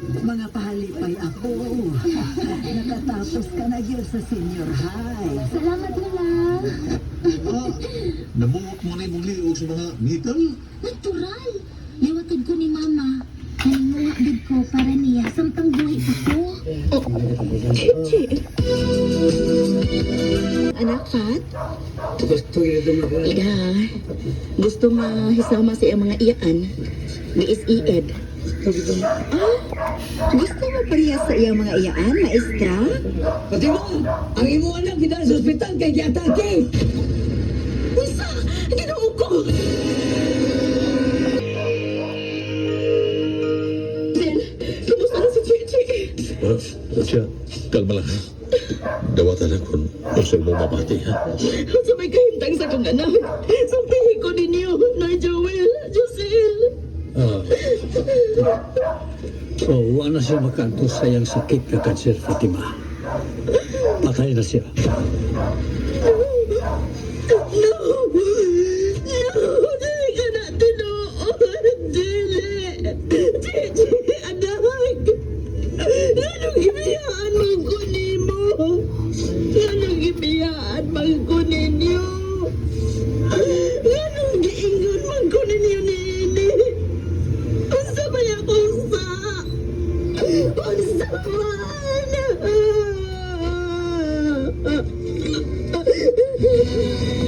Mga pahalipay ako. Nakatapos ka na yun sa senior high. Salamat na lang. Ah, nabuot mo na yung liog sa mga ngitan? Natural. Liwatid ko ni Mama. Nalinguha din ko para niya samtang buhay ako. Chichi. Anak, Fat? Gusto yun ito Ida, gusto mahisama sa iyang mga iyaan. Giis-ied. Ah, gusto mo parehas sa iyang mga iyaan, maestra? Pati mo, ang imo anak kita sa ospital kay kiatake. Usa, ginoo ko! Ben, kumusta na si Chichi? Siya, kalma lang ha. Dawatan ako kung saan mo mapati ha. Sa may kahintang sa kong anak. Sabihin ko ninyo, na Joel, Josel. So, wala na siya makanto sa iyang sakit na kanser, Fatima. Patay na siya. No!